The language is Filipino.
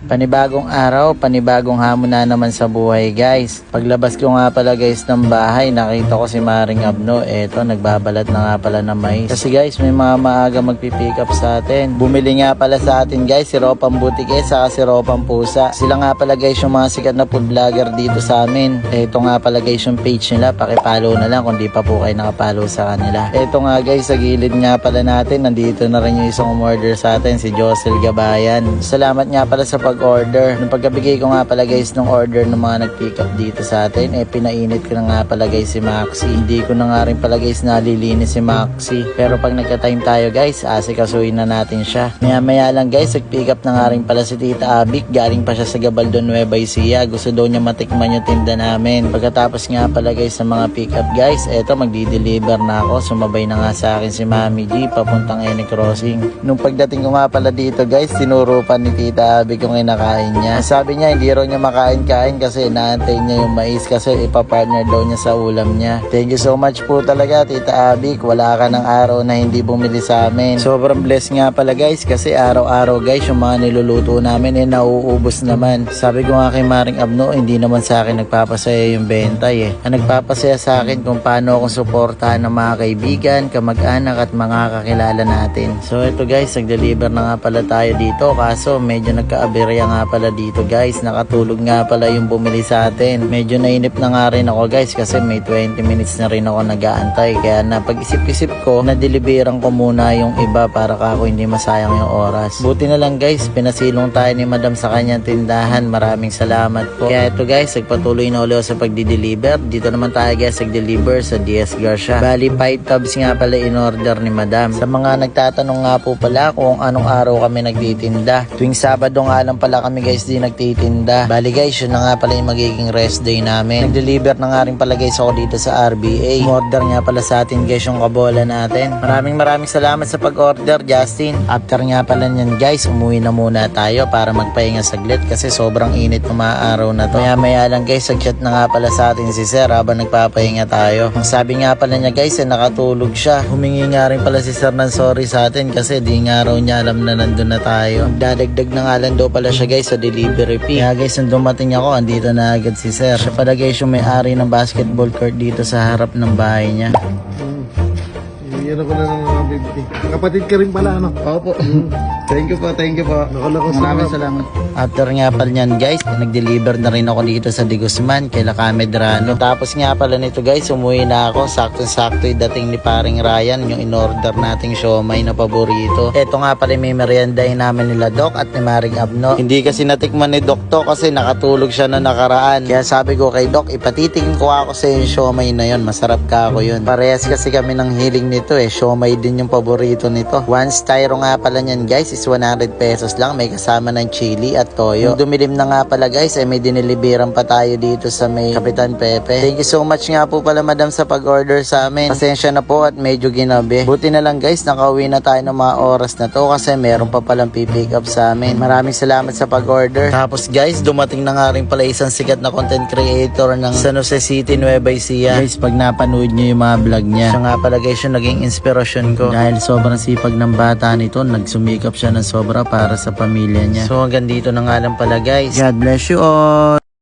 Panibagong araw, panibagong hamon na naman sa buhay guys. Paglabas ko nga pala guys ng bahay, nakita ko si Maring Abno. Eto, nagbabalat na nga pala ng mais. Kasi guys, may mga maaga magpipick up sa atin. Bumili nga pala sa atin guys, si Ropang Butike saka si Ropang Pusa. Sila nga pala guys yung mga sikat na food vlogger dito sa amin. Eto nga pala guys yung page nila, pakipollow na lang kung di pa po kayo nakapollow sa kanila. Eto nga guys, sa gilid nga pala natin, nandito na rin yung isang umorder sa atin, si Josel Gabayan. Salamat nga pala sa pag-order. Nung pagkabigay ko nga pala guys ng order ng mga nag-pick up dito sa atin, pinainit ko na nga pala guys si Maxi. Hindi ko na nga rin pala guys nalilinis si Maxi. Pero pag nagka-time tayo guys, asikasuhin na natin siya. Maya lang guys, nag-pick up na nga rin pala si Tita Abik. Galing pa siya sa Gabaldon, Nueva Ecija. Gusto daw niya matikman yung tinda namin. Pagkatapos nga pala guys sa mga pick up guys, eto magdi-deliver na ako. Sumabay na nga sa akin si Mami G papuntang Ene Crossing. Nung pagdating ko nga pala dito guys, tinuro pa ni Tita Abik yung kinakain niya. Sabi niya hindi raw niya makain-kain kasi inaantay niya yung mais kasi ipapartner daw niya sa ulam niya. Thank you so much po talaga Tita Abik. Wala ka ng araw na hindi bumili sa amin. Sobrang blessed nga pala guys kasi araw-araw guys yung mga niluluto namin nauubos naman. Sabi ko nga kay Maring Abno, hindi naman sa akin nagpapasaya yung bentay Ang nagpapasaya sa akin kung paano akong suportahan ng mga kaibigan, kamag-anak at mga kakilala natin. So ito guys, nag-deliver na nga pala tayo dito kaso medyo nagka-aberya nga pala dito guys. Nakatulog nga pala yung bumili sa atin. Medyo nainip na nga rin ako guys kasi may 20 minutes na rin ako nag-aantay. Kaya na pag-isip-isip ko, na-deliveran ko muna yung iba para ako hindi masayang yung oras. Buti na lang guys, pinasilong tayo ni Madam sa kanyang tindahan. Maraming salamat po. Kaya ito guys, nagpatuloy na ulit sa pagdi-deliver. Dito naman tayo guys, nag-deliver sa DS Garcia. Bali 5 tubs nga pala in order ni Madam. Sa mga nagtatanong nga po pala kung anong araw kami nagtitinda. Tuwing Sabado nga lang pala kami guys di nagtitinda. Bali guys, yun na nga pala yung magiging rest day namin. Nag-deliver na nga rin pala guys ako dito sa RBA. Order nga pala sa atin guys yung kabola natin. Maraming salamat sa pag-order Justin. After nga pala nyan guys, umuwi na muna tayo para magpahinga saglit kasi sobrang init ng mga araw na to. Maya lang guys, nag-chat na nga pala sa atin si Sir habang nagpapahinga tayo. Ang sabi nga pala niya guys, nakatulog siya. Humingi nga rin pala si Sir ng sorry sa atin kasi di nga raw niya alam na nandun na tayo. Magdadagdag na nga lang daw pala siya guys sa delivery fee. Kaya guys, nung dumating ako, andito na agad si Sir. Siya pala guys yung may-ari ng basketball court dito sa harap ng bahay niya. Yan ako na ng mga 50. Kapatid ka rin pala, ano? Opo. Thank you po. Maraming salamat. After nga pala nyan guys, nag-deliver na rin ako dito sa De Guzman kay La Medrano. Tapos nga pala nito guys, umuwi na ako. Sakto-sakto yung dating ni paring Ryan, yung in-order nating siomay na paborito. Ito nga pala may meriendahin namin nila Doc at ni Maring Abno. Hindi kasi natikman ni Doc to kasi nakatulog siya na nakaraan. Kaya sabi ko kay Doc, ipatitingin ko ako sa yung siomay na yun. Masarap ka ako yun. Parehas kasi kami ng hiling nito siomay din yung paborito nito. One styro nga pala nyan guys is 100 pesos lang. May kasama ng chili at toyo. Nung dumilim na nga pala guys, may diniliberan pa tayo dito sa may Kapitan Pepe. Thank you so much nga po pala Madam sa pag-order sa amin. Pasensya na po at medyo ginabi. Buti na lang guys, nakauwi na tayo ng mga oras na to kasi meron pa palang pipick up sa amin. Maraming salamat sa pag-order. Tapos guys, dumating na nga rin pala isang sikat na content creator ng San Jose City, Nueva Ecija. Guys, pag napanood nyo yung mga vlog niya, siya nga pala guys yung naging inspirasyon ko. Dahil sobrang sipag ng bata nito, nagsumikap siya ng sobra para sa pamilya niya. So hanggang dito na nga lang pala guys. God bless you all!